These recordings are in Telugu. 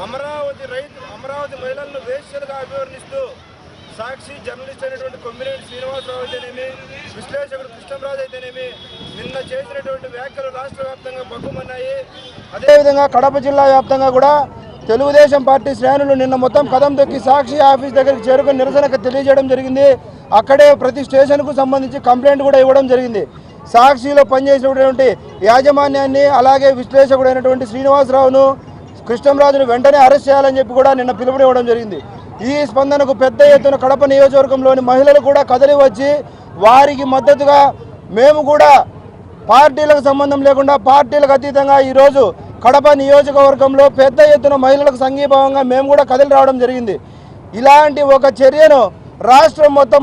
అమరావతి మహిళలను వేశ్యలుగా అభివర్ణిస్తూ సాక్షి జర్నలిస్ట్ అయినటువంటి కొమ్మినేని శ్రీనివాసరావు అయితేనేమి, విశ్లేషకుడు కృష్ణంరాజు అయితేనేమి నిన్న చేసినటువంటి వ్యాఖ్యలు రాష్ట్ర వ్యాప్తంగా బగ్గుమన్నాయి. అదేవిధంగా కడప జిల్లా వ్యాప్తంగా కూడా తెలుగుదేశం పార్టీ శ్రేణులు నిన్న మొత్తం కదం తొక్కి సాక్షి ఆఫీస్ దగ్గరికి చేరుకుని నిరసన తెలియజేయడం జరిగింది. అక్కడే ప్రతి స్టేషన్కు సంబంధించి కంప్లైంట్ కూడా ఇవ్వడం జరిగింది. సాక్షిలో పనిచేసినటువంటి యాజమాన్యాన్ని అలాగే విశ్లేషకుడైనటువంటి శ్రీనివాసరావును కృష్ణంరాజును వెంటనే అరెస్ట్ చేయాలని చెప్పి కూడా నిన్న పిలుపునివ్వడం జరిగింది. ఈ స్పందనకు పెద్ద ఎత్తున కడప నియోజకవర్గంలోని మహిళలు కూడా కదలి వచ్చి వారికి మద్దతుగా మేము కూడా పార్టీలకు సంబంధం లేకుండా పార్టీలకు అతీతంగా ఈరోజు కడప నియోజకవర్గంలో పెద్ద ఎత్తున మహిళలకు సంఘీభావంగా మేము కూడా కదిలి రావడం జరిగింది. ఇలాంటి ఒక చర్యను రాష్ట్రం మొత్తం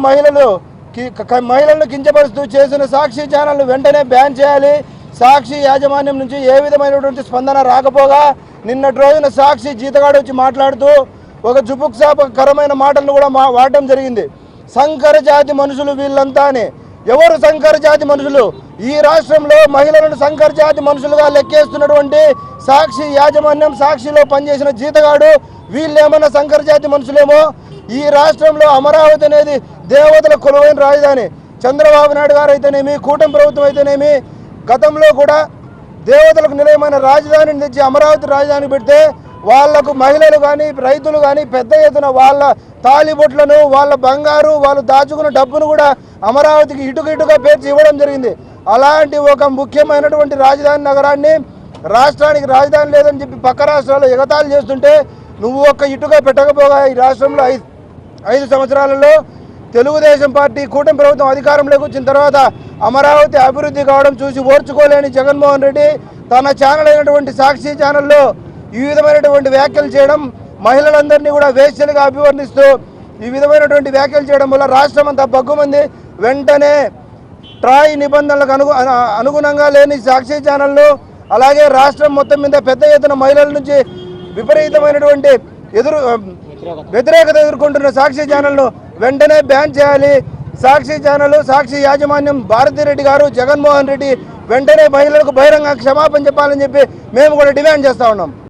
మహిళలను కించపరుస్తూ చేసిన సాక్షి ఛానల్ను వెంటనే బ్యాన్ చేయాలి. సాక్షి యాజమాన్యం నుంచి ఏ విధమైనటువంటి స్పందన రాకపోగా నిన్నటి రోజున సాక్షి జీతగాడు వచ్చి మాట్లాడుతూ ఒక జుపుక్సాపకరమైన మాటలను కూడా వాడడం జరిగింది. సంకర జాతి మనుషులు వీళ్ళంతా అని. ఎవరు సంకర జాతి మనుషులు? ఈ రాష్ట్రంలో మహిళలను సంకర జాతి మనుషులుగా లెక్కేస్తున్నటువంటి సాక్షి యాజమాన్యం, సాక్షిలో పనిచేసిన జీతగాడు వీళ్ళేమన్నా సంకర జాతి మనుషులేమో. ఈ రాష్ట్రంలో అమరావతి అనేది దేవతల కొలువైన రాజధాని. చంద్రబాబు నాయుడు గారు అయితేనేమి, కూటమి ప్రభుత్వం అయితేనేమి గతంలో కూడా దేవతలకు నిలయమైన రాజధానిని తెచ్చి అమరావతి రాజధాని పెడితే వాళ్లకు మహిళలు కానీ రైతులు కానీ పెద్ద ఎత్తున వాళ్ళ తాలిబొట్లను, వాళ్ళ బంగారు, వాళ్ళు దాచుకున్న డబ్బును కూడా అమరావతికి ఇటుగా పేర్చి ఇవ్వడం జరిగింది. అలాంటి ఒక ముఖ్యమైనటువంటి రాజధాని నగరాన్ని రాష్ట్రానికి రాజధాని లేదని చెప్పి పక్క రాష్ట్రాల్లో ఎగతాళి చేస్తుంటే నువ్వు ఒక్క ఇటుగా పెట్టకపోగా ఈ రాష్ట్రంలో 5 సంవత్సరాలలో తెలుగుదేశం పార్టీ కూటమి ప్రభుత్వం అధికారంలోకి వచ్చిన తర్వాత అమరావతి అభివృద్ధి కావడం చూసి ఓర్చుకోలేని జగన్మోహన్ రెడ్డి తన ఛానల్ అయినటువంటి సాక్షి ఛానల్లో ఈ విధమైనటువంటి వ్యాఖ్యలు చేయడం, మహిళలందరినీ కూడా వేశ్యలుగా అభివర్ణిస్తూ ఈ విధమైనటువంటి వ్యాఖ్యలు చేయడం వల్ల రాష్ట్రం అంతా బగ్గుమంది. వెంటనే ట్రాయ్ నిబంధనలకు అనుగుణంగా లేని సాక్షి ఛానల్ను అలాగే రాష్ట్రం మొత్తం మీద పెద్ద ఎత్తున మహిళల నుంచి విపరీతమైనటువంటి వ్యతిరేకత ఎదుర్కొంటున్న సాక్షి ఛానల్ను వెంటనే బ్యాన్ చేయాలి. సాక్షి ఛానల్, సాక్షి యాజమాన్యం భారతిరెడ్డి గారు, జగన్మోహన్ రెడ్డి వెంటనే మహిళలకు బహిరంగ క్షమాపణ చెప్పాలని చెప్పి మేము కూడా డిమాండ్ చేస్తూ ఉన్నాం.